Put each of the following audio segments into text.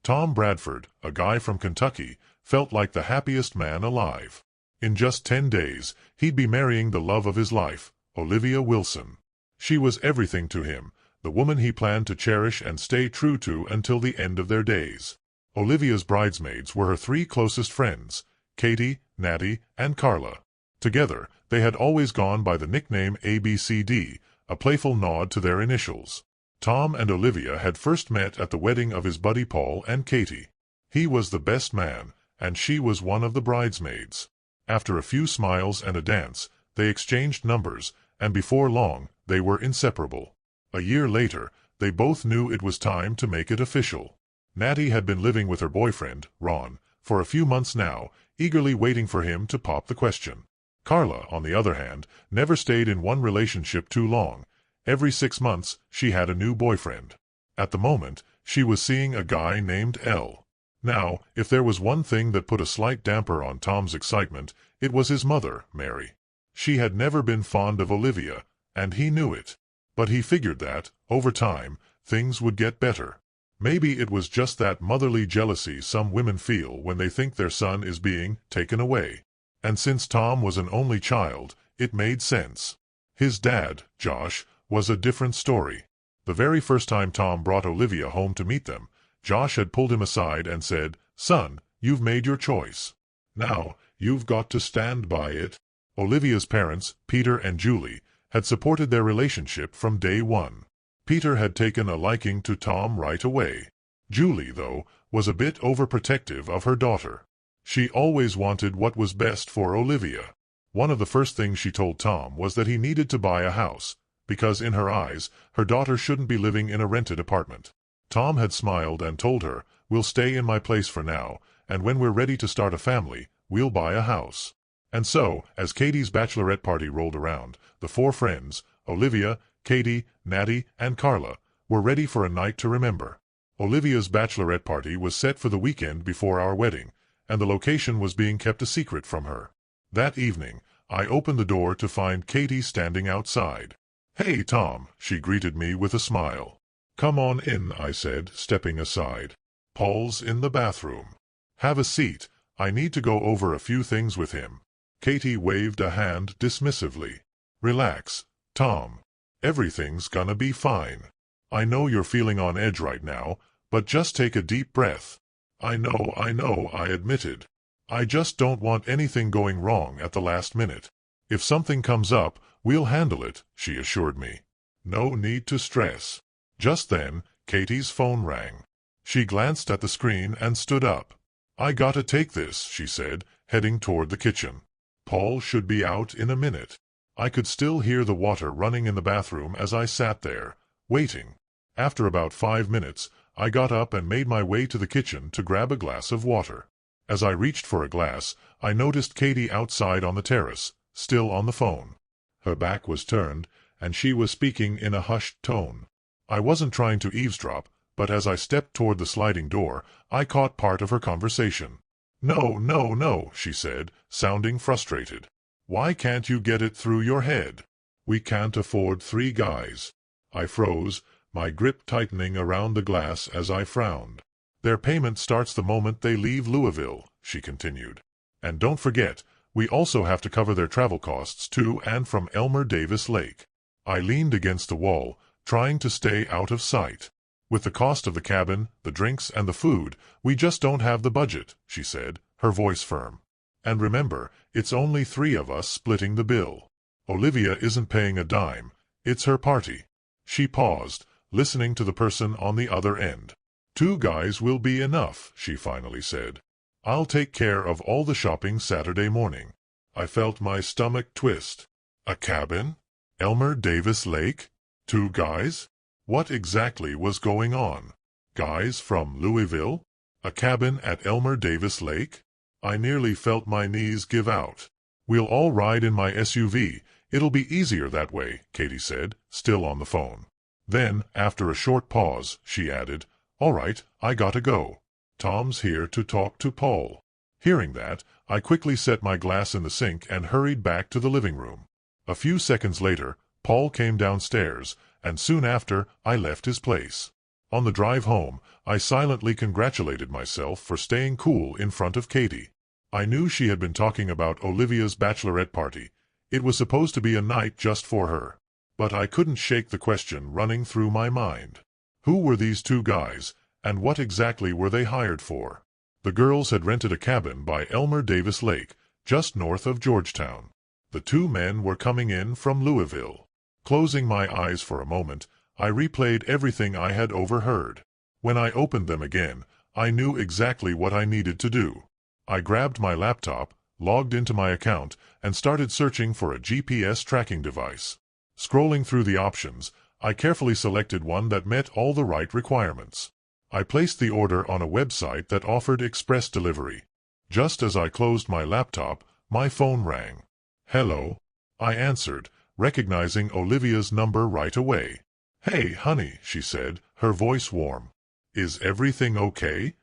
Tom Bradford, a guy from Kentucky, felt like the happiest man alive. In just 10 days, he'd be marrying the love of his life, Olivia Wilson. She was everything to him, the woman he planned to cherish and stay true to until the end of their days. Olivia's bridesmaids were her 3 closest friends, Katie, Natty, and Carla. Together, they had always gone by the nickname ABCD, a playful nod to their initials. Tom and Olivia had first met at the wedding of his buddy Paul and Katie. He was the best man, and she was one of the bridesmaids. After a few smiles and a dance, they exchanged numbers, and before long, they were inseparable. A year later, they both knew it was time to make it official. Natty had been living with her boyfriend, Ron, for a few months now, eagerly waiting for him to pop the question. Carla, on the other hand, never stayed in one relationship too long. Every 6 months, she had a new boyfriend. At the moment, she was seeing a guy named L. Now, if there was one thing that put a slight damper on Tom's excitement, it was his mother, Mary. She had never been fond of Olivia, and he knew it. But he figured that, over time, things would get better. Maybe it was just that motherly jealousy some women feel when they think their son is being taken away. And since Tom was an only child, it made sense. His dad, Josh, was a different story. The very first time Tom brought Olivia home to meet them, Josh had pulled him aside and said, "Son, you've made your choice. Now, you've got to stand by it." Olivia's parents, Peter and Julie, had supported their relationship from day one. Peter had taken a liking to Tom right away. Julie, though, was a bit overprotective of her daughter. She always wanted what was best for Olivia. One of the first things she told Tom was that he needed to buy a house, because in her eyes, her daughter shouldn't be living in a rented apartment. Tom had smiled and told her, "We'll stay in my place for now, and when we're ready to start a family, we'll buy a house." And so, as Katie's bachelorette party rolled around, the 4 friends, Olivia, Katie, Natty, and Carla, were ready for a night to remember. Olivia's bachelorette party was set for the weekend before our wedding, and the location was being kept a secret from her. That evening, I opened the door to find Katie standing outside. "Hey, Tom," she greeted me with a smile. "Come on in," I said, stepping aside. "Paul's in the bathroom. Have a seat. I need to go over a few things with him." Katie waved a hand dismissively. "Relax, Tom. Everything's gonna be fine. I know you're feeling on edge right now, but just take a deep breath." I know, I admitted. "I just don't want anything going wrong at the last minute. If something comes up, we'll handle it," she assured me. "No need to stress." Just then, Katie's phone rang. She glanced at the screen and stood up. "I gotta take this," she said, heading toward the kitchen. "Paul should be out in a minute." I could still hear the water running in the bathroom as I sat there, waiting. After about 5 minutes, I got up and made my way to the kitchen to grab a glass of water. As I reached for a glass, I noticed Katie outside on the terrace, still on the phone. Her back was turned, and she was speaking in a hushed tone. I wasn't trying to eavesdrop, but as I stepped toward the sliding door, I caught part of her conversation. No, she said, sounding frustrated. "Why can't you get it through your head? We can't afford 3 guys." I froze, my grip tightening around the glass as I frowned. "Their payment starts the moment they leave Louisville," she continued. "And don't forget, we also have to cover their travel costs to and from Elmer Davis Lake." I leaned against the wall, trying to stay out of sight. "With the cost of the cabin, the drinks, and the food, we just don't have the budget," she said, her voice firm. "And remember, it's only 3 of us splitting the bill. Olivia isn't paying a dime. It's her party." She paused, listening to the person on the other end. "2 guys will be enough," she finally said. "I'll take care of all the shopping Saturday morning." I felt my stomach twist. A cabin? Elmer Davis Lake? 2 guys? What exactly was going on? Guys from Louisville? A cabin at Elmer Davis Lake? I nearly felt my knees give out. "We'll all ride in my SUV. It'll be easier that way," Katie said, still on the phone. Then, after a short pause, she added, "All right, I gotta go. Tom's here to talk to Paul." Hearing that, I quickly set my glass in the sink and hurried back to the living room. A few seconds later, Paul came downstairs, and soon after, I left his place. On the drive home, I silently congratulated myself for staying cool in front of Katie. I knew she had been talking about Olivia's bachelorette party. It was supposed to be a night just for her. But I couldn't shake the question running through my mind. Who were these two guys, and what exactly were they hired for? The girls had rented a cabin by Elmer Davis Lake, just north of Georgetown. The two men were coming in from Louisville. Closing my eyes for a moment, I replayed everything I had overheard. When I opened them again, I knew exactly what I needed to do. I grabbed my laptop, logged into my account, and started searching for a GPS tracking device. Scrolling through the options, I carefully selected one that met all the right requirements. I placed the order on a website that offered express delivery. Just as I closed my laptop, my phone rang. "Hello," I answered, recognizing Olivia's number right away. "Hey, honey," she said, her voice warm. "Is everything okay?"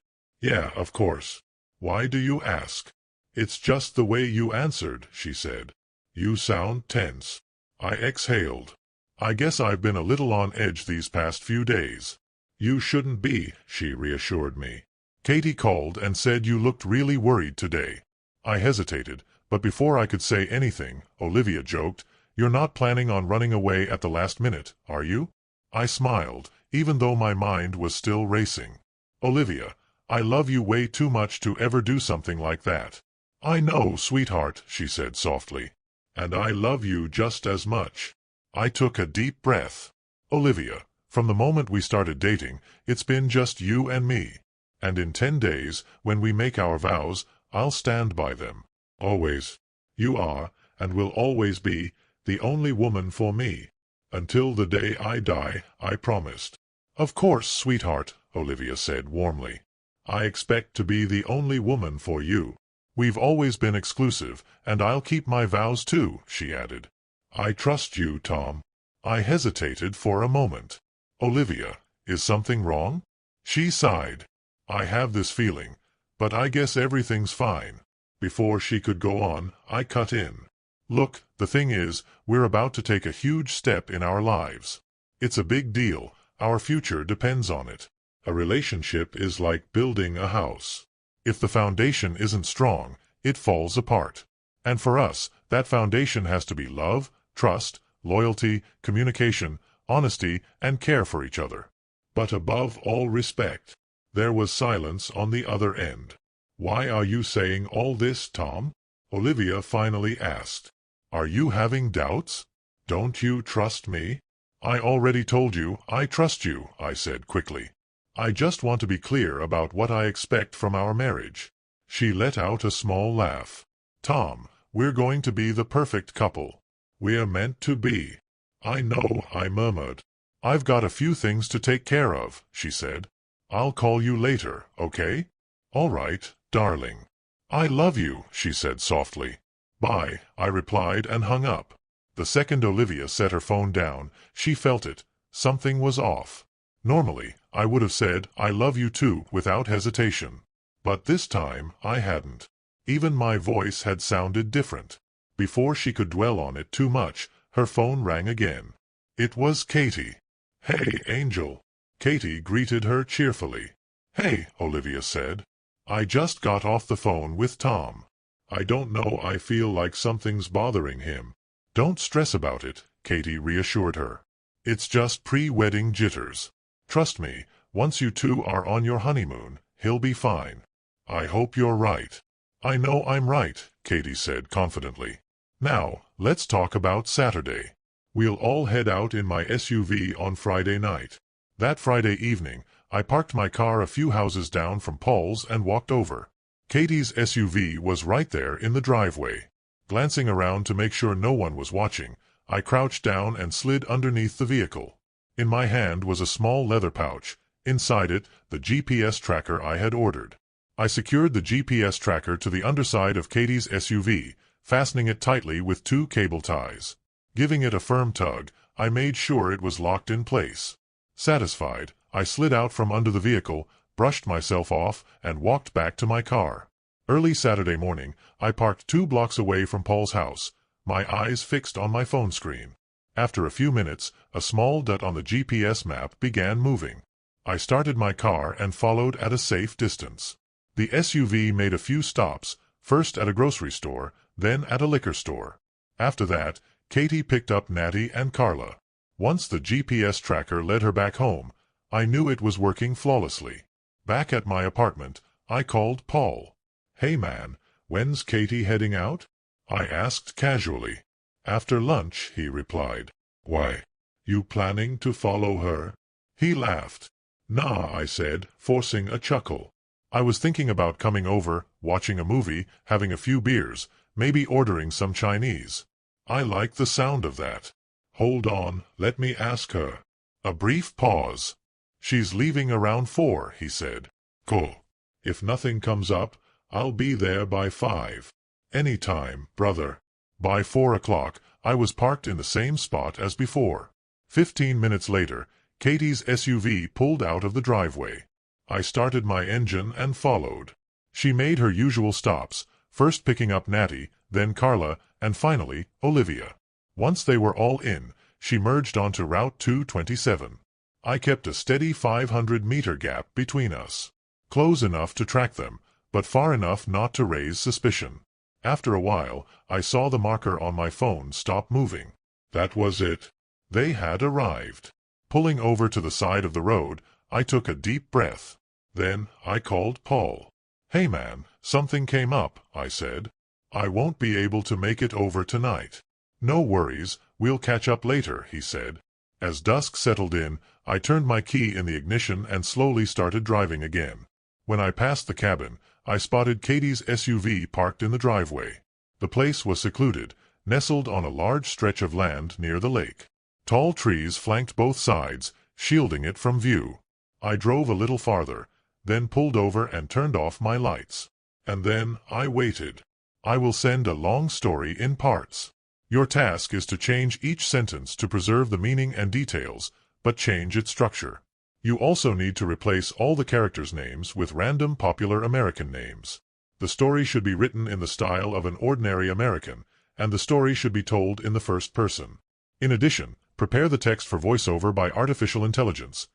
"Yeah, of course. Why do you ask?" "It's just the way you answered," she said. "You sound tense." I exhaled. "I guess I've been a little on edge these past few days." "You shouldn't be," she reassured me. "Katie called and said you looked really worried today." I hesitated, but before I could say anything, Olivia joked, "You're not planning on running away at the last minute, are you?" I smiled, even though my mind was still racing. "Olivia, I love you way too much to ever do something like that." "I know, sweetheart," she said softly. "And I love you just as much." I took a deep breath. "Olivia, from the moment we started dating, it's been just you and me. And in 10 days, when we make our vows, I'll stand by them. Always. You are, and will always be, the only woman for me. Until the day I die, I promised." "Of course, sweetheart," Olivia said warmly. "I expect to be the only woman for you. We've always been exclusive, and I'll keep my vows too," she added. "I trust you, Tom." I hesitated for a moment. "Olivia, is something wrong?" She sighed. "I have this feeling, but I guess everything's fine." Before she could go on, I cut in. "Look, the thing is, we're about to take a huge step in our lives. It's a big deal. Our future depends on it. A relationship is like building a house. If the foundation isn't strong, it falls apart. And for us, that foundation has to be love, trust, loyalty, communication, honesty, and care for each other. But above all, respect." There was silence on the other end. "Why are you saying all this, Tom?" Olivia finally asked. "Are you having doubts? Don't you trust me?" "I already told you I trust you," I said quickly. "I just want to be clear about what I expect from our marriage." She let out a small laugh. "Tom, we're going to be the perfect couple. We're meant to be." "I know," I murmured. "I've got a few things to take care of," she said. "I'll call you later, okay?" "All right, darling." "I love you," she said softly. "Bye," I replied and hung up. The second Olivia set her phone down, she felt it. Something was off. Normally, I would have said, "I love you too," without hesitation. But this time, I hadn't. Even my voice had sounded different. Before she could dwell on it too much, her phone rang again. It was Katie. "Hey, Angel." Katie greeted her cheerfully. "Hey," Olivia said. "I just got off the phone with Tom. I don't know, I feel like something's bothering him." "Don't stress about it," Katie reassured her. "It's just pre-wedding jitters. Trust me, once you two are on your honeymoon, he'll be fine." "I hope you're right." "I know I'm right," Katie said confidently. "Now, let's talk about Saturday. We'll all head out in my SUV on Friday night." That Friday evening, I parked my car a few houses down from Paul's and walked over. Katie's SUV was right there in the driveway. Glancing around to make sure no one was watching, I crouched down and slid underneath the vehicle. In my hand was a small leather pouch. Inside it, the GPS tracker I had ordered. I secured the GPS tracker to the underside of Katie's SUV, fastening it tightly with 2 cable ties. Giving it a firm tug, I made sure it was locked in place. Satisfied, I slid out from under the vehicle, brushed myself off, and walked back to my car. Early Saturday morning, I parked 2 blocks away from Paul's house, my eyes fixed on my phone screen. After a few minutes, a small dot on the GPS map began moving. I started my car and followed at a safe distance. The SUV made a few stops, first at a grocery store, then at a liquor store. After that, Katie picked up Natty and Carla. Once the GPS tracker led her back home, I knew it was working flawlessly. Back at my apartment, I called Paul. "Hey man, when's Katie heading out?" I asked casually. "After lunch," he replied. "Why? You planning to follow her?" He laughed. "Nah," I said, forcing a chuckle. "I was thinking about coming over, watching a movie, having a few beers, maybe ordering some Chinese." "I like the sound of that. Hold on, let me ask her." A brief pause. "She's leaving around 4, he said. "Cool. If nothing comes up, I'll be there by 5. "Anytime, brother." By 4 o'clock, I was parked in the same spot as before. 15 minutes later, Katie's SUV pulled out of the driveway. I started my engine and followed. She made her usual stops, first picking up Natty, then Carla, and finally, Olivia. Once they were all in, she merged onto Route 227. I kept a steady 500-meter gap between us. Close enough to track them, but far enough not to raise suspicion. After a while, I saw the marker on my phone stop moving. That was it. They had arrived. Pulling over to the side of the road, I took a deep breath. Then I called Paul. "Hey man, something came up," I said. "I won't be able to make it over tonight." "No worries, we'll catch up later," he said. As dusk settled in, I turned my key in the ignition and slowly started driving again. When I passed the cabin, I spotted Katie's SUV parked in the driveway. The place was secluded, nestled on a large stretch of land near the lake. Tall trees flanked both sides, shielding it from view. I drove a little farther, then pulled over and turned off my lights. And then I waited. I will send a long story in parts. Your task is to change each sentence to preserve the meaning and details, but change its structure. You also need to replace all the characters' names with random popular American names. The story should be written in the style of an ordinary American, and the story should be told in the first person. In addition, prepare the text for voiceover by artificial intelligence.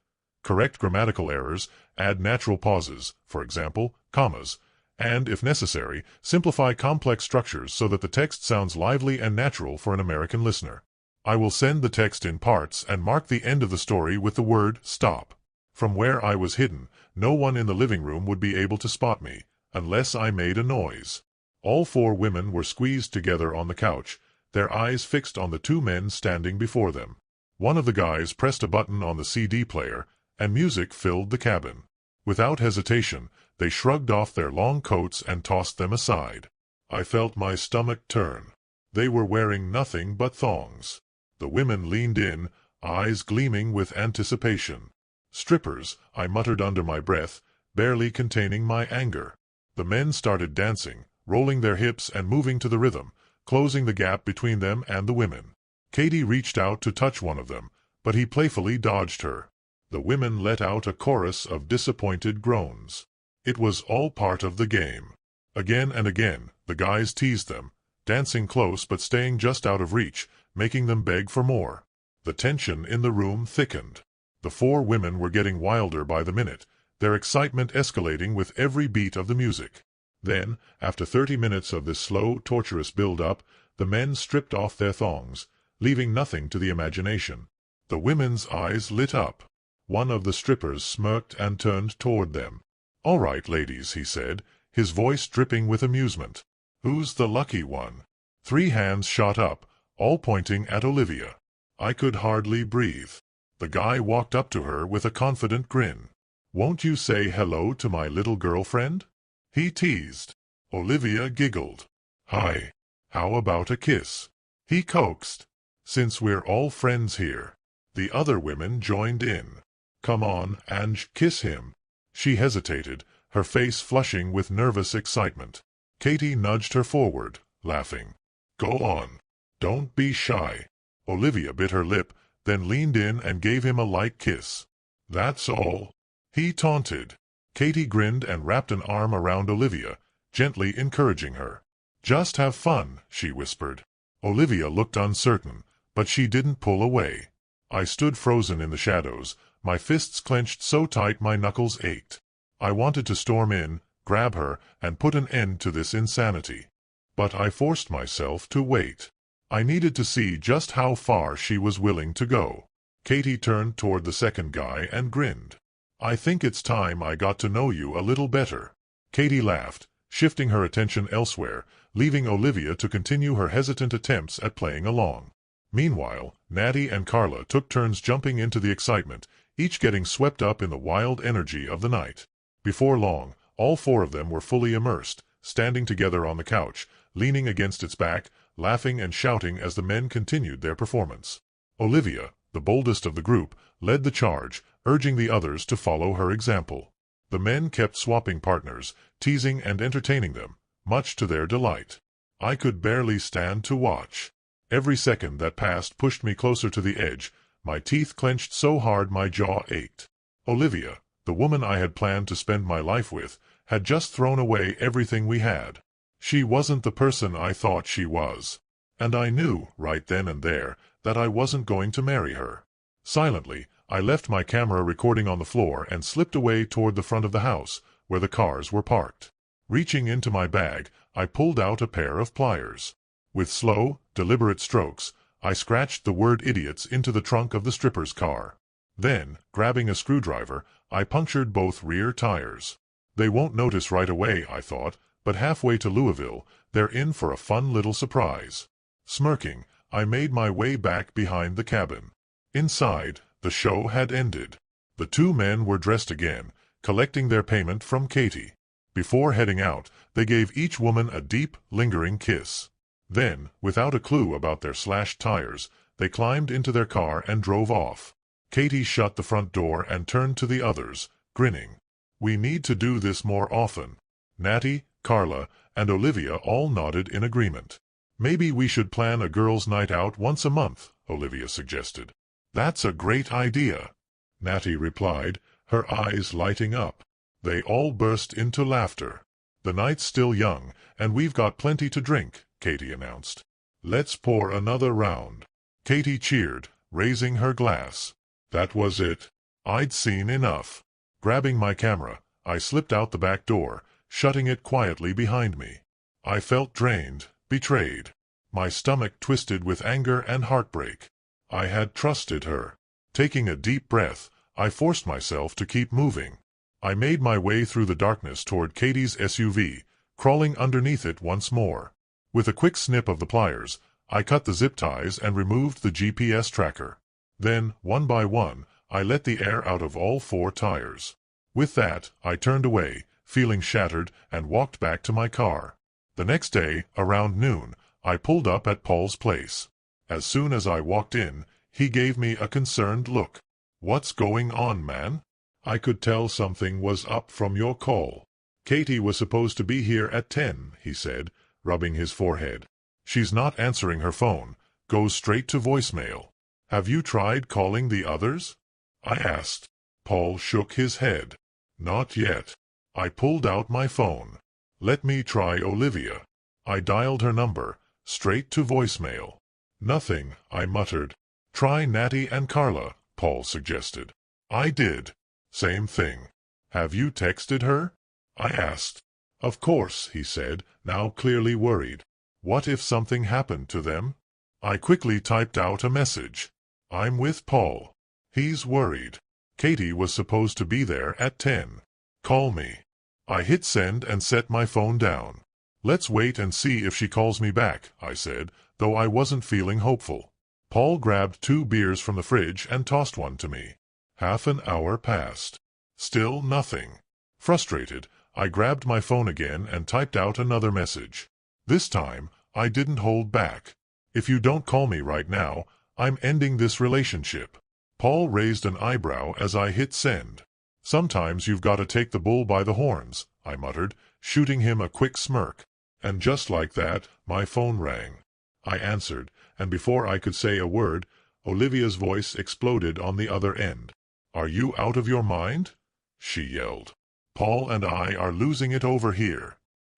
Correct grammatical errors, add natural pauses, for example, commas, and, if necessary, simplify complex structures so that the text sounds lively and natural for an American listener. I will send the text in parts and mark the end of the story with the word "stop." From where I was hidden, no one in the living room would be able to spot me, unless I made a noise. All 4 women were squeezed together on the couch, their eyes fixed on the 2 men standing before them. One of the guys pressed a button on the CD player, and music filled the cabin. Without hesitation, they shrugged off their long coats and tossed them aside. I felt my stomach turn. They were wearing nothing but thongs. The women leaned in, eyes gleaming with anticipation. "Strippers," I muttered under my breath, barely containing my anger. The men started dancing, rolling their hips and moving to the rhythm, closing the gap between them and the women. Katie reached out to touch one of them, but he playfully dodged her. The women let out a chorus of disappointed groans. It was all part of the game. Again and again, the guys teased them, dancing close but staying just out of reach, making them beg for more. The tension in the room thickened. The 4 women were getting wilder by the minute, their excitement escalating with every beat of the music. Then, after 30 minutes of this slow, torturous build-up, the men stripped off their thongs, leaving nothing to the imagination. The women's eyes lit up. One of the strippers smirked and turned toward them. "All right, ladies," he said, his voice dripping with amusement. "Who's the lucky one?" 3 hands shot up, all pointing at Olivia. I could hardly breathe. The guy walked up to her with a confident grin. "Won't you say hello to my little girlfriend?" he teased. Olivia giggled. "Hi. How about a kiss?" he coaxed. "Since we're all friends here." The other women joined in. "Come on, Ange, kiss him." She hesitated, her face flushing with nervous excitement. Katie nudged her forward, laughing. "Go on. Don't be shy." Olivia bit her lip, then leaned in and gave him a light kiss. "That's all," he taunted. Katie grinned and wrapped an arm around Olivia, gently encouraging her. "Just have fun," she whispered. Olivia looked uncertain, but she didn't pull away. I stood frozen in the shadows, my fists clenched so tight my knuckles ached. I wanted to storm in, grab her, and put an end to this insanity. But I forced myself to wait. I needed to see just how far she was willing to go. Katie turned toward the second guy and grinned. "I think it's time I got to know you a little better." Katie laughed, shifting her attention elsewhere, leaving Olivia to continue her hesitant attempts at playing along. Meanwhile, Natty and Carla took turns jumping into the excitement, each getting swept up in the wild energy of the night. Before long, all four of them were fully immersed, standing together on the couch, leaning against its back, laughing and shouting as the men continued their performance. Olivia, the boldest of the group, led the charge, urging the others to follow her example. The men kept swapping partners, teasing and entertaining them, much to their delight. I could barely stand to watch. Every second that passed pushed me closer to the edge, my teeth clenched so hard my jaw ached. Olivia, the woman I had planned to spend my life with, had just thrown away everything we had. She wasn't the person I thought she was. And I knew, right then and there, that I wasn't going to marry her. Silently, I left my camera recording on the floor and slipped away toward the front of the house, where the cars were parked. Reaching into my bag, I pulled out a pair of pliers. With slow, deliberate strokes, I scratched the word idiots into the trunk of the stripper's car. Then, grabbing a screwdriver, I punctured both rear tires. They won't notice right away, I thought, but halfway to Louisville, they're in for a fun little surprise. Smirking, I made my way back behind the cabin. Inside, the show had ended. The two men were dressed again, collecting their payment from Katie. Before heading out, they gave each woman a deep, lingering kiss. Then, without a clue about their slashed tires, they climbed into their car and drove off. Katie shut the front door and turned to the others, grinning. "We need to do this more often." Natty, Carla, and Olivia all nodded in agreement. "Maybe we should plan a girls' night out once a month," Olivia suggested. "That's a great idea," Natty replied, her eyes lighting up. They all burst into laughter. "The night's still young, and we've got plenty to drink," Katie announced. "Let's pour another round." Katie cheered, raising her glass. That was it. I'd seen enough. Grabbing my camera, I slipped out the back door, shutting it quietly behind me. I felt drained, betrayed. My stomach twisted with anger and heartbreak. I had trusted her. Taking a deep breath, I forced myself to keep moving. I made my way through the darkness toward Katie's SUV, crawling underneath it once more. With a quick snip of the pliers, I cut the zip ties and removed the GPS tracker. Then, one by one, I let the air out of all four tires. With that, I turned away, feeling shattered, and walked back to my car. The next day, around noon, I pulled up at Paul's place. As soon as I walked in, he gave me a concerned look. "What's going on, man? I could tell something was up from your call." "Katie was supposed to be here at 10, he said, rubbing his forehead. "She's not answering her phone, goes straight to voicemail. Have you tried calling the others?" I asked. Paul shook his head. "Not yet." I pulled out my phone. "Let me try Olivia." I dialed her number, straight to voicemail. "Nothing," I muttered. "Try Natty and Carla," Paul suggested. I did. Same thing. "Have you texted her?" I asked. "Of course," he said, now clearly worried. "What if something happened to them?" I quickly typed out a message. "I'm with Paul. He's worried. Katie was supposed to be there at 10. Call me." I hit send and set my phone down. "Let's wait and see if she calls me back," I said, though I wasn't feeling hopeful. Paul grabbed 2 beers from the fridge and tossed one to me. Half an hour passed. Still nothing. Frustrated, I grabbed my phone again and typed out another message. This time, I didn't hold back. "If you don't call me right now, I'm ending this relationship." Paul raised an eyebrow as I hit send. "Sometimes you've got to take the bull by the horns," I muttered, shooting him a quick smirk. And just like that, my phone rang. I answered, and before I could say a word, Olivia's voice exploded on the other end. "Are you out of your mind?" she yelled. "Paul and I are losing it over here."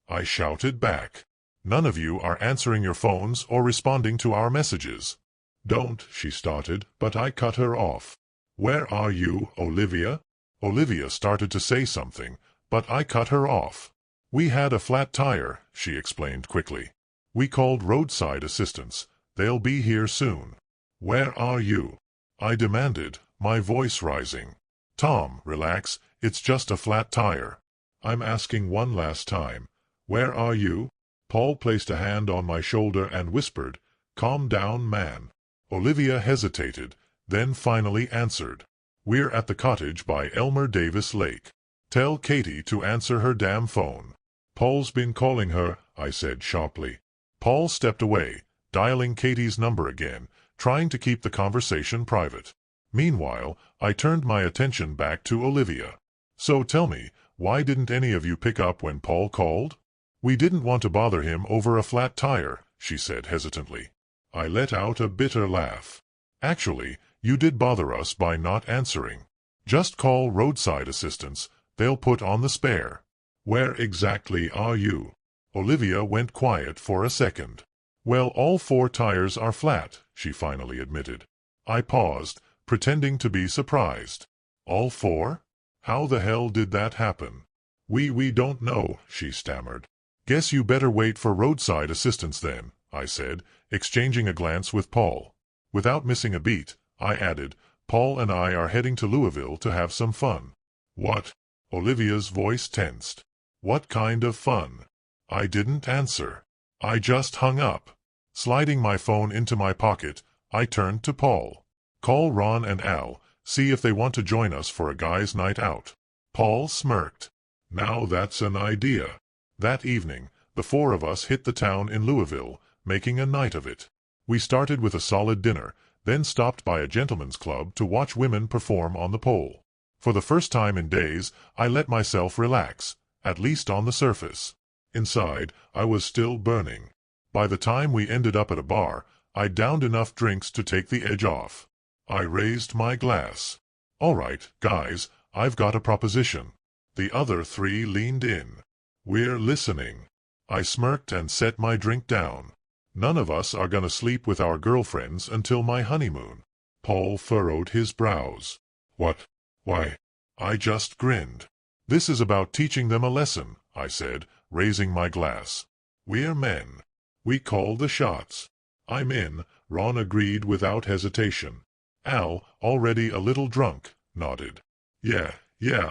I shouted back. "None of you are answering your phones or responding to our messages." "Don't," she started, but I cut her off. Where are you, Olivia? Olivia started to say something, but I cut her off. We had a flat tire, she explained quickly. We called roadside assistance. They'll be here soon. Where are you? I demanded, my voice rising. Tom, relax, it's just a flat tire. I'm asking one last time. Where are you? Paul placed a hand on my shoulder and whispered, calm down, man. Olivia hesitated, then finally answered. We're at the cottage by Elmer Davis Lake. Tell Katie to answer her damn phone. Paul's been calling her, I said sharply. Paul stepped away, dialing Katie's number again, trying to keep the conversation private. Meanwhile, I turned my attention back to Olivia. So tell me, why didn't any of you pick up when Paul called? We didn't want to bother him over a flat tire, she said hesitantly. I let out a bitter laugh. Actually, you did bother us by not answering. Just call roadside assistance, they'll put on the spare. Where exactly are you? Olivia went quiet for a second. Well, all 4 tires are flat, she finally admitted. I paused, pretending to be surprised. All 4? How the hell did that happen? We don't know, she stammered. Guess you better wait for roadside assistance then, I said, exchanging a glance with Paul. Without missing a beat, I added, Paul and I are heading to Louisville to have some fun. What? Olivia's voice tensed. What kind of fun? I didn't answer. I just hung up. Sliding my phone into my pocket, I turned to Paul. Call Ron and Al, see if they want to join us for a guys' night out. Paul smirked. Now that's an idea. That evening, the 4 of us hit the town in Louisville, making a night of it. We started with a solid dinner, then stopped by a gentleman's club to watch women perform on the pole. For the first time in days, I let myself relax, at least on the surface. Inside, I was still burning. By the time we ended up at a bar, I'd downed enough drinks to take the edge off. I raised my glass. All right, guys, I've got a proposition. The other 3 leaned in. We're listening. I smirked and set my drink down. None of us are gonna sleep with our girlfriends until my honeymoon. Paul furrowed his brows. What? Why? I just grinned. This is about teaching them a lesson, I said, raising my glass. We're men. We call the shots. I'm in, Ron agreed without hesitation. Al, already a little drunk, nodded. Yeah,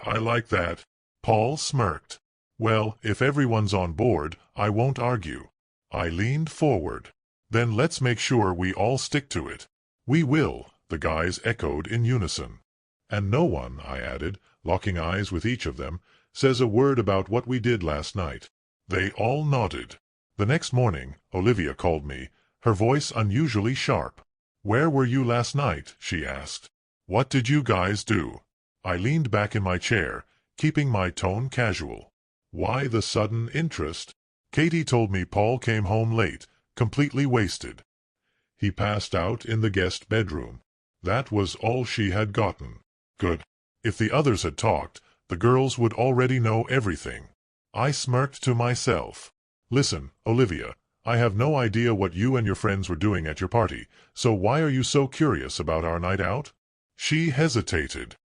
I like that. Paul smirked. Well, if everyone's on board, I won't argue. I leaned forward. Then let's make sure we all stick to it. We will, the guys echoed in unison. And no one, I added, locking eyes with each of them, says a word about what we did last night. They all nodded. The next morning, Olivia called me, her voice unusually sharp. Where were you last night? She asked. What did you guys do? I leaned back in my chair, keeping my tone casual. Why the sudden interest? Katie told me Paul came home late, completely wasted. He passed out in the guest bedroom. That was all she had gotten. Good. If the others had talked, the girls would already know everything. I smirked to myself. Listen, Olivia, I have no idea what you and your friends were doing at your party, so why are you so curious about our night out? She hesitated.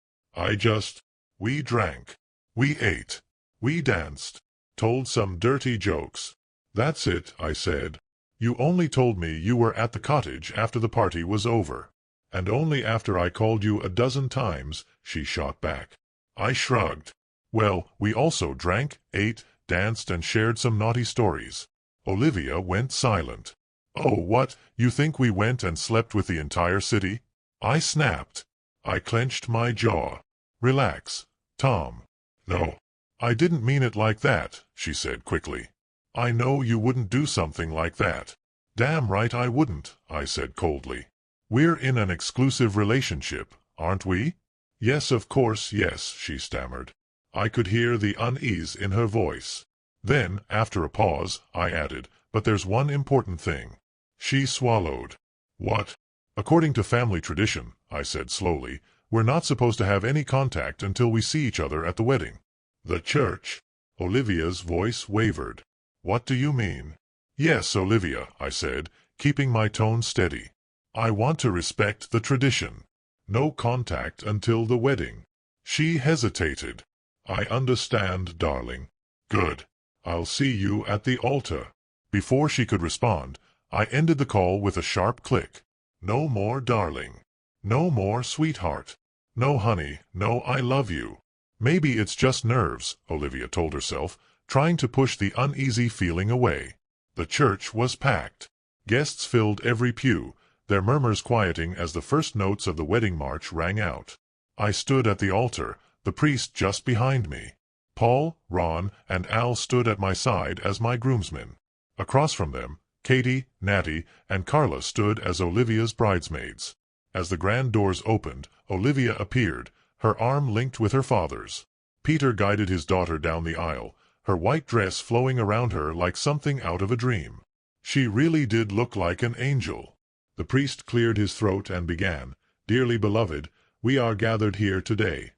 We drank. We ate. We danced. Told some dirty jokes. That's it, I said. You only told me you were at the cottage after the party was over. And only after I called you a dozen times, she shot back. I shrugged. Well, we also drank, ate, danced, and shared some naughty stories. Olivia went silent. Oh, what, you think we went and slept with the entire city? I snapped. I clenched my jaw. Relax, Tom. No. I didn't mean it like that, she said quickly. I know you wouldn't do something like that. Damn right I wouldn't, I said coldly. We're in an exclusive relationship, aren't we? Yes, of course, yes, she stammered. I could hear the unease in her voice. Then, after a pause, I added, but there's one important thing. She swallowed. What? According to family tradition, I said slowly, we're not supposed to have any contact until we see each other at the wedding. The church. Olivia's voice wavered. What do you mean? Yes, Olivia, I said, keeping my tone steady. I want to respect the tradition. No contact until the wedding. She hesitated. I understand, darling. Good. I'll see you at the altar. Before she could respond, I ended the call with a sharp click. No more darling. No more sweetheart. No honey, no I love you. Maybe it's just nerves, Olivia told herself, trying to push the uneasy feeling away. The church was packed. Guests filled every pew, their murmurs quieting as the first notes of the wedding march rang out. I stood at the altar, the priest just behind me. Paul, Ron, and Al stood at my side as my groomsmen. Across from them, Katie, Natty, and Carla stood as Olivia's bridesmaids. As the grand doors opened, Olivia appeared, her arm linked with her father's. Peter guided his daughter down the aisle, her white dress flowing around her like something out of a dream. She really did look like an angel. The priest cleared his throat and began, "Dearly beloved, we are gathered here today."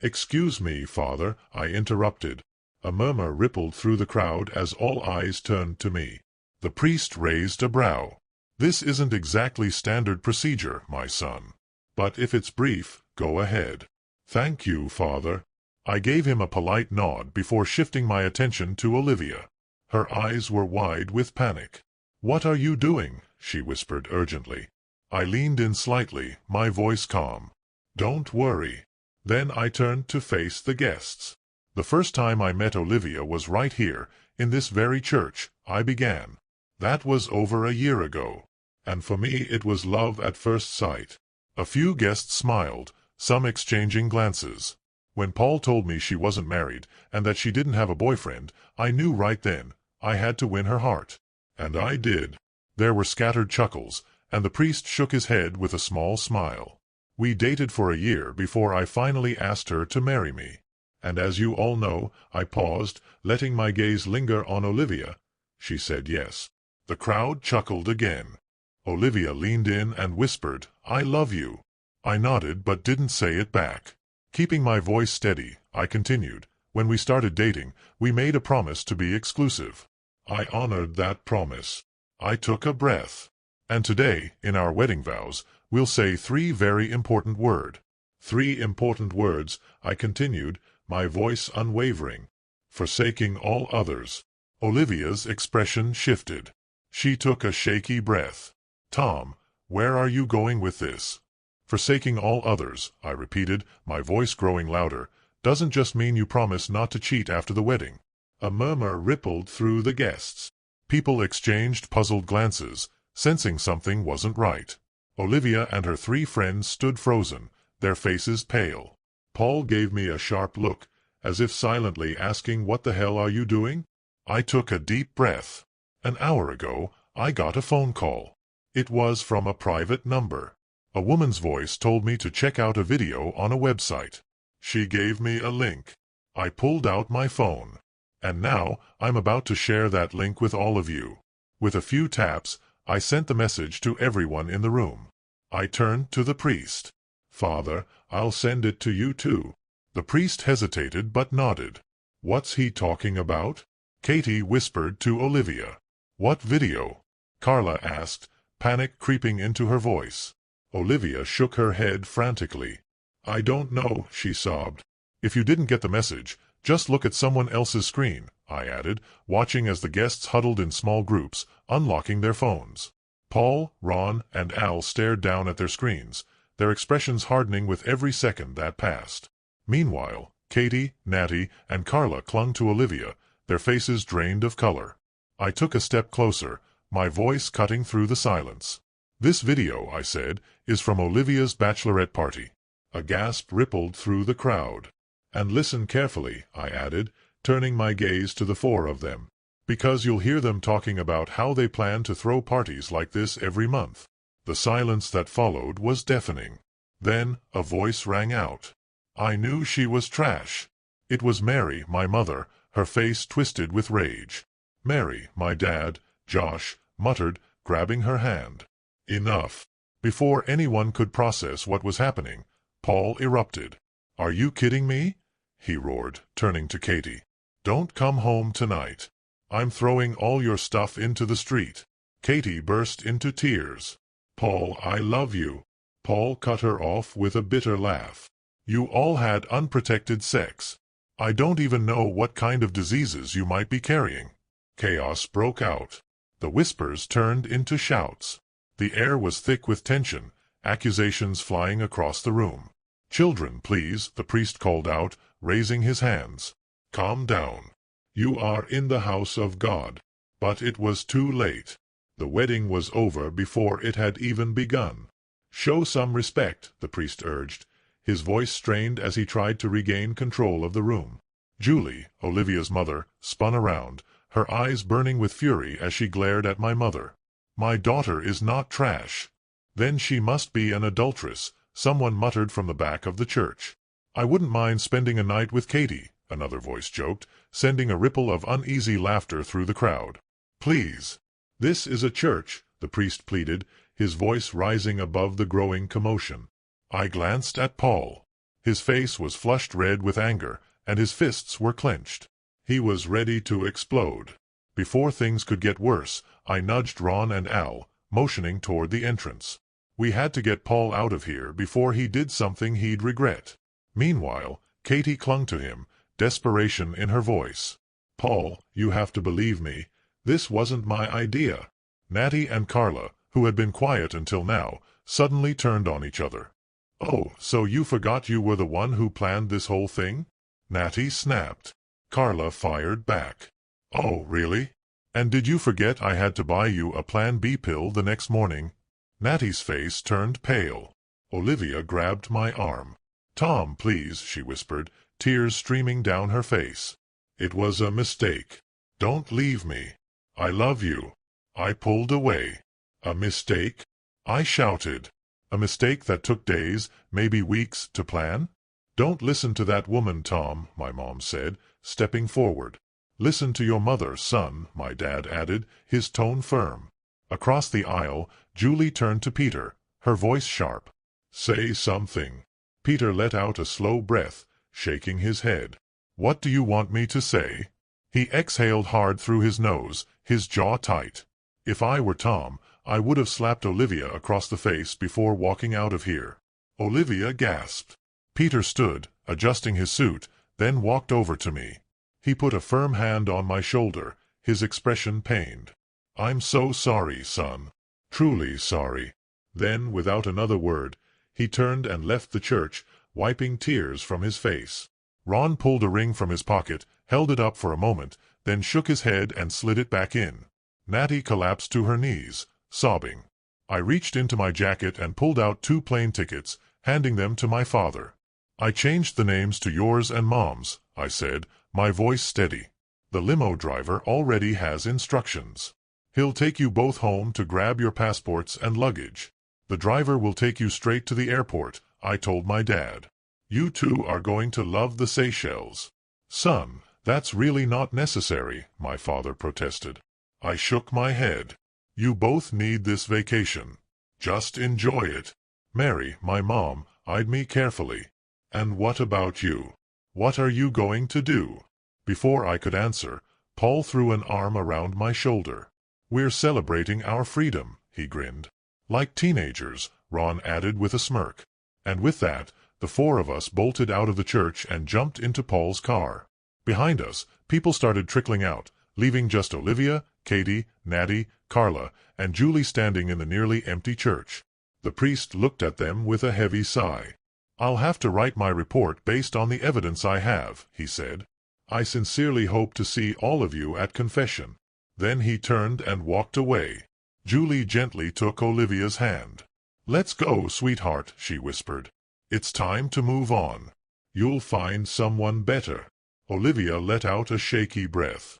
"Excuse me, Father," I interrupted. A murmur rippled through the crowd as all eyes turned to me. The priest raised a brow. "This isn't exactly standard procedure, my son. But if it's brief, go ahead." "Thank you, Father." I gave him a polite nod before shifting my attention to Olivia. Her eyes were wide with panic. "What are you doing?" she whispered urgently. I leaned in slightly, my voice calm. "Don't worry." Then I turned to face the guests. "The first time I met Olivia was right here, in this very church," I began. "That was over a year ago. And for me it was love at first sight." A few guests smiled, some exchanging glances. When Paul told me she wasn't married, and that she didn't have a boyfriend, I knew right then, I had to win her heart. And I did. There were scattered chuckles, and the priest shook his head with a small smile. We dated for a year before I finally asked her to marry me. And as you all know, I paused, letting my gaze linger on Olivia. She said yes. The crowd chuckled again. Olivia leaned in and whispered, "I love you." I nodded but didn't say it back. Keeping my voice steady, I continued, "When we started dating, we made a promise to be exclusive. I honored that promise." I took a breath. "And today, in our wedding vows, we'll say 3 very important words." 3 important words, I continued, my voice unwavering. "Forsaking all others." Olivia's expression shifted. She took a shaky breath. "Tom, where are you going with this?" "Forsaking all others," I repeated, my voice growing louder, "doesn't just mean you promise not to cheat after the wedding." A murmur rippled through the guests. People exchanged puzzled glances, sensing something wasn't right. Olivia and her 3 friends stood frozen, their faces pale. Paul gave me a sharp look, as if silently asking, "What the hell are you doing?" I took a deep breath. An hour ago, I got a phone call. It was from a private number. A woman's voice told me to check out a video on a website. She gave me a link. I pulled out my phone. And now, I'm about to share that link with all of you. With a few taps, I sent the message to everyone in the room. I turned to the priest. "Father, I'll send it to you too." The priest hesitated but nodded. "What's he talking about?" Katie whispered to Olivia. "What video?" Carla asked, panic creeping into her voice. Olivia shook her head frantically. "I don't know," she sobbed. "If you didn't get the message, just look at someone else's screen," I added, watching as the guests huddled in small groups, unlocking their phones. Paul, Ron, and Al stared down at their screens, their expressions hardening with every second that passed. Meanwhile, Katie, Natty, and Carla clung to Olivia, their faces drained of color. I took a step closer, my voice cutting through the silence. "This video," I said, "is from Olivia's bachelorette party." A gasp rippled through the crowd. "And listen carefully," I added, turning my gaze to the 4 of them, "because you'll hear them talking about how they plan to throw parties like this every month." The silence that followed was deafening. Then a voice rang out. I knew she was trash. It was Mary, my mother, her face twisted with rage. "Mary," my dad, Josh, muttered, grabbing her hand. "Enough." Before anyone could process what was happening, Paul erupted. "Are you kidding me?" he roared, turning to Katie. "Don't come home tonight. I'm throwing all your stuff into the street." Katie burst into tears. "Paul, I love you." Paul cut her off with a bitter laugh. You all had unprotected sex. I don't even know what kind of diseases you might be carrying. Chaos broke out. The whispers turned into shouts. The air was thick with tension, accusations flying across the room. Children, please, the priest called out, raising his hands. Calm down. You are in the house of God. But it was too late. The wedding was over before it had even begun. Show some respect, the priest urged, his voice strained as he tried to regain control of the room. Julie, Olivia's mother, spun around, her eyes burning with fury as she glared at my mother. My daughter is not trash. Then she must be an adulteress, someone muttered from the back of the church. I wouldn't mind spending a night with Katie, another voice joked, sending a ripple of uneasy laughter through the crowd. Please. This is a church, the priest pleaded, his voice rising above the growing commotion. I glanced at Paul. His face was flushed red with anger, and his fists were clenched. He was ready to explode. Before things could get worse, I nudged Ron and Al, motioning toward the entrance. We had to get Paul out of here before he did something he'd regret. Meanwhile, Katie clung to him, desperation in her voice. Paul, you have to believe me. This wasn't my idea. Natty and Carla, who had been quiet until now, suddenly turned on each other. Oh, so you forgot you were the one who planned this whole thing? Natty snapped. Carla fired back. Oh, really? And did you forget I had to buy you a Plan B pill the next morning? Natty's face turned pale. Olivia grabbed my arm. Tom, please, she whispered, tears streaming down her face. It was a mistake. Don't leave me. I love you. I pulled away. A mistake? I shouted. A mistake that took days, maybe weeks, to plan? Don't listen to that woman, Tom, my mom said, stepping forward. Listen to your mother, son, my dad added, his tone firm. Across the aisle, Julie turned to Peter, her voice sharp. Say something. Peter let out a slow breath, shaking his head. What do you want me to say? He exhaled hard through his nose, his jaw tight. If I were Tom, I would have slapped Olivia across the face before walking out of here. Olivia gasped. Peter stood, adjusting his suit, then walked over to me. He put a firm hand on my shoulder, his expression pained. I'm so sorry, son. Truly sorry. Then, without another word, he turned and left the church, wiping tears from his face. Ron pulled a ring from his pocket, held it up for a moment, then shook his head and slid it back in. Natty collapsed to her knees, sobbing. I reached into my jacket and pulled out 2 plane tickets, handing them to my father. I changed the names to yours and Mom's, I said, my voice steady. The limo driver already has instructions. He'll take you both home to grab your passports and luggage. The driver will take you straight to the airport, I told my dad. You two are going to love the Seychelles. Son, that's really not necessary, my father protested. I shook my head. You both need this vacation. Just enjoy it. Mary, my mom, eyed me carefully. And what about you? What are you going to do? Before I could answer, Paul threw an arm around my shoulder. We're celebrating our freedom, he grinned. Like teenagers, Ron added with a smirk. And with that, the 4 of us bolted out of the church and jumped into Paul's car. Behind us, people started trickling out, leaving just Olivia, Katie, Natty, Carla, and Julie standing in the nearly empty church. The priest looked at them with a heavy sigh. I'll have to write my report based on the evidence I have, he said. I sincerely hope to see all of you at confession. Then he turned and walked away. Julie gently took Olivia's hand. Let's go, sweetheart, she whispered. It's time to move on. You'll find someone better. Olivia let out a shaky breath.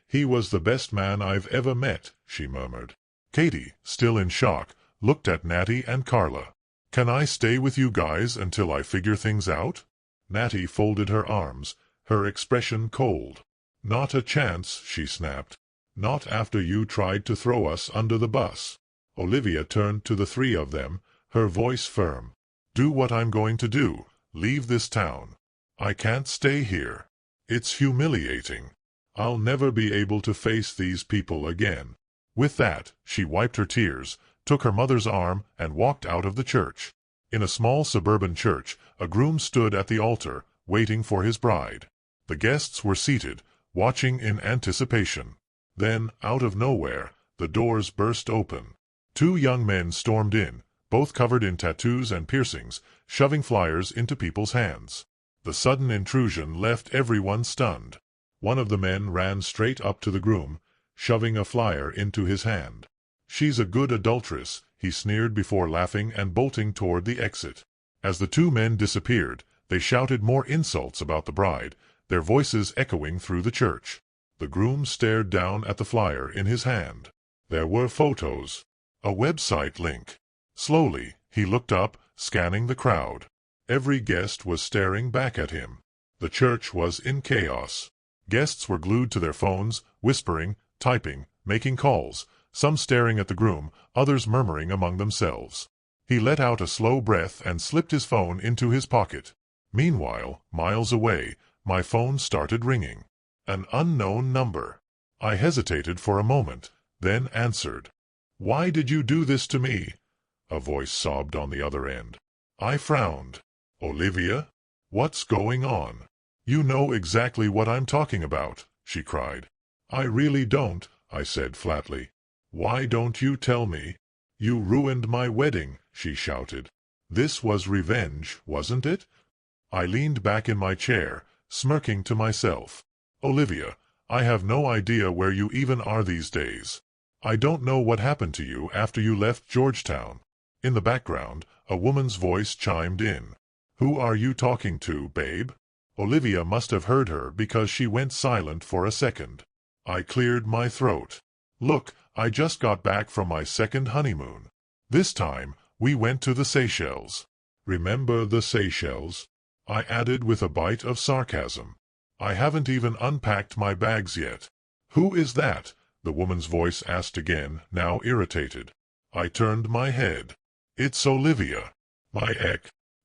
He was the best man I've ever met, she murmured. Katie, still in shock, looked at Natty and Carla. Can I stay with you guys until I figure things out? Natty folded her arms, her expression cold. Not a chance, she snapped. Not after you tried to throw us under the bus. Olivia turned to the 3 of them, her voice firm. Do what I'm going to do. Leave this town. I can't stay here. It's humiliating. I'll never be able to face these people again. With that, she wiped her tears, took her mother's arm, and walked out of the church. In a small suburban church, a groom stood at the altar, waiting for his bride. The guests were seated, watching in anticipation. Then, out of nowhere, the doors burst open. Two young men stormed in, both covered in tattoos and piercings, shoving flyers into people's hands. The sudden intrusion left everyone stunned. One of the men ran straight up to the groom, shoving a flyer into his hand. "She's a good adulteress," he sneered before laughing and bolting toward the exit. As the two men disappeared, they shouted more insults about the bride, their voices echoing through the church. The groom stared down at the flyer in his hand. There were photos. A website link. Slowly, he looked up, scanning the crowd. Every guest was staring back at him. The church was in chaos. Guests were glued to their phones, whispering, typing, making calls, some staring at the groom, others murmuring among themselves. He let out a slow breath and slipped his phone into his pocket. Meanwhile, miles away, my phone started ringing. An unknown number. I hesitated for a moment, then answered. "Why did you do this to me?" A voice sobbed on the other end. I frowned. "Olivia? What's going on?" "You know exactly what I'm talking about," she cried. "I really don't," I said flatly. "Why don't you tell me?" "You ruined my wedding," she shouted. This was revenge, wasn't it? I leaned back in my chair, smirking to myself. "Olivia, I have no idea where you even are these days. I don't know what happened to you after you left Georgetown." In the background, a woman's voice chimed in. "Who are you talking to, babe?" Olivia must have heard her because she went silent for a second. I cleared my throat. "Look, I just got back from my second honeymoon. This time, we went to the Seychelles." "Remember the Seychelles?" I added with a bite of sarcasm. "I haven't even unpacked my bags yet." "Who is that?" the woman's voice asked again, now irritated. I turned my head. "It's Olivia."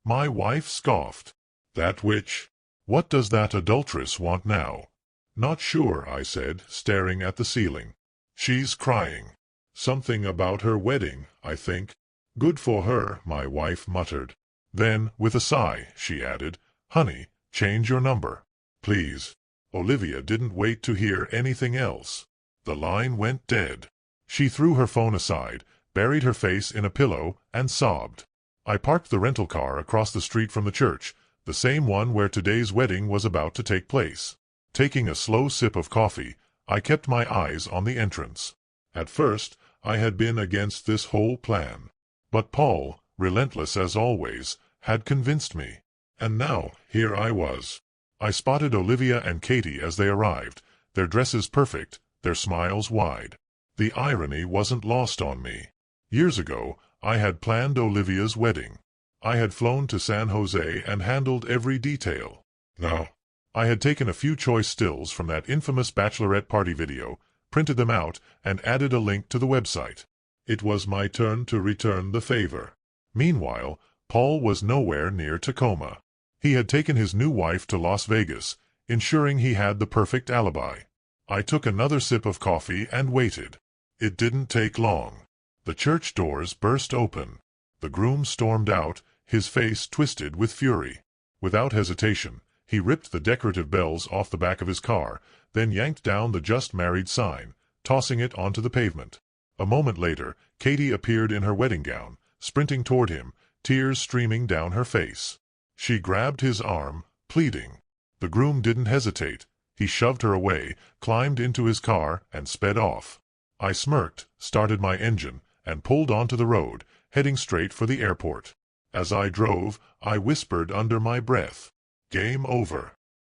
My wife scoffed. "That witch? What does that adulteress want now?" "Not sure," I said, staring at the ceiling. "She's crying. Something about her wedding, I think." "Good for her," my wife muttered. Then, with a sigh, she added, "Honey, change your number. Please." Olivia didn't wait to hear anything else. The line went dead. She threw her phone aside, buried her face in a pillow, and sobbed. I parked the rental car across the street from the church, the same one where today's wedding was about to take place. Taking a slow sip of coffee, I kept my eyes on the entrance. At first, I had been against this whole plan. But Paul, relentless as always, had convinced me. And now, here I was. I spotted Olivia and Katie as they arrived, their dresses perfect, their smiles wide. The irony wasn't lost on me. Years ago, I had planned Olivia's wedding. I had flown to San Jose and handled every detail. Now, I had taken a few choice stills from that infamous bachelorette party video, printed them out, and added a link to the website. It was my turn to return the favor. Meanwhile, Paul was nowhere near Tacoma. He had taken his new wife to Las Vegas, ensuring he had the perfect alibi. I took another sip of coffee and waited. It didn't take long. The church doors burst open. The groom stormed out, his face twisted with fury. Without hesitation, he ripped the decorative bells off the back of his car, then yanked down the Just Married sign, tossing it onto the pavement. A moment later, Katie appeared in her wedding gown, sprinting toward him, tears streaming down her face. She grabbed his arm, pleading. The groom didn't hesitate. He shoved her away, climbed into his car, and sped off. I smirked, started my engine, and pulled onto the road, heading straight for the airport. As I drove, I whispered under my breath, "Game over."